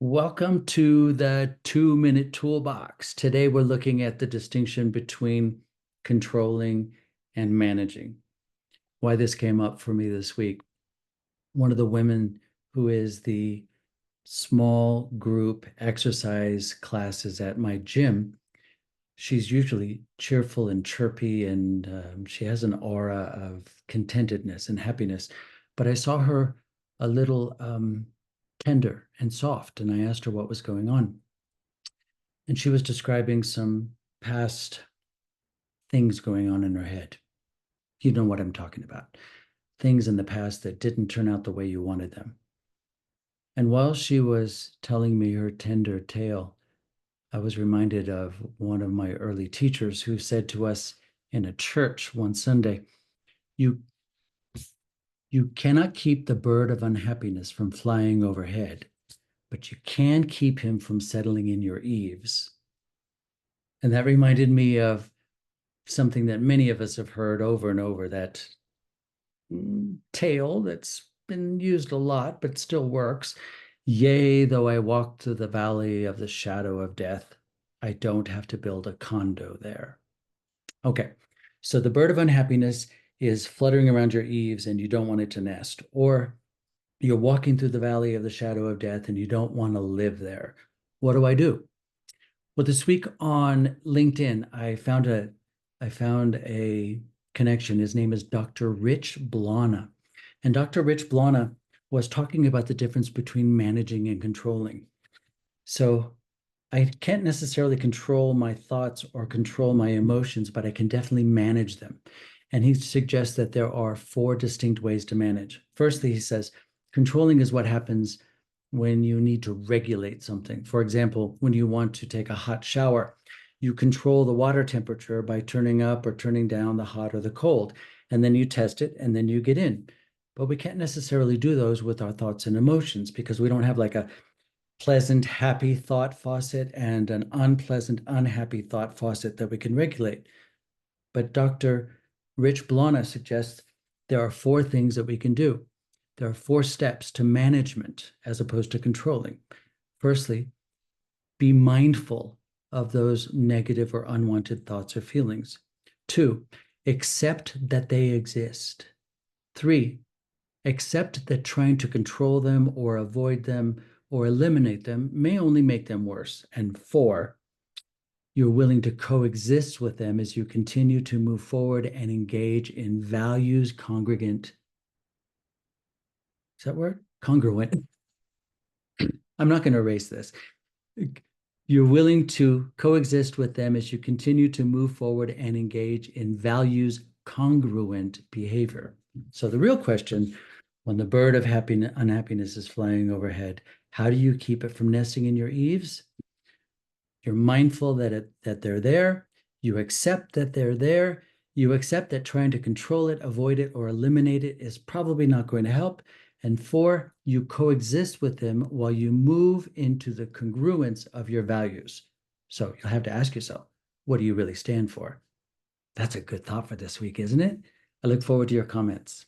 Welcome to the 2-minute toolbox. Today we're looking at the distinction between controlling and managing. Why this came up for me this week. One of the women who is the small group exercise classes at my gym, she's usually cheerful and chirpy, and she has an aura of contentedness and happiness. But I saw her a little tender and soft, and I asked her what was going on. And she was describing some past things going on in her head. You know what I'm talking about. Things in the past that didn't turn out the way you wanted them. And while she was telling me her tender tale, I was reminded of one of my early teachers who said to us in a church one Sunday, you, you cannot keep the bird of unhappiness from flying overhead, but you can keep him from settling in your eaves. And that reminded me of something that many of us have heard over and over, that tale that's been used a lot, but still works. Yea, though I walk through the valley of the shadow of death, I don't have to build a condo there. Okay, so the bird of unhappiness is fluttering around your eaves and you don't want it to nest, or you're walking through the valley of the shadow of death and you don't want to live there. What do I do? Well, this week on LinkedIn, I found a connection. His name is Dr. Rich Blonna. And Dr. Rich Blonna was talking about the difference between managing and controlling. So I can't necessarily control my thoughts or control my emotions, but I can definitely manage them. And he suggests that there are 4 distinct ways to manage. Firstly, he says, controlling is what happens when you need to regulate something. For example, when you want to take a hot shower, you control the water temperature by turning up or turning down the hot or the cold, and then you test it and then you get in. But we can't necessarily do those with our thoughts and emotions because we don't have like a pleasant, happy thought faucet and an unpleasant, unhappy thought faucet that we can regulate. But Dr. Rich Blonna suggests there are 4 things that we can do. There are 4 steps to management as opposed to controlling. Firstly, be mindful of those negative or unwanted thoughts or feelings. 2, accept that they exist. 3, accept that trying to control them or avoid them or eliminate them may only make them worse. And 4, you're willing to coexist with them as you continue to move forward and engage in values congruent. Is that word? Congruent. I'm not going to erase this. You're willing to coexist with them as you continue to move forward and engage in values congruent behavior. So the real question, when the bird of unhappiness is flying overhead, how do you keep it from nesting in your eaves? You're mindful that they're there. You accept that they're there. You accept that trying to control it, avoid it, or eliminate it is probably not going to help. And 4, you coexist with them while you move into the congruence of your values. So you'll have to ask yourself, what do you really stand for? That's a good thought for this week, isn't it? I look forward to your comments.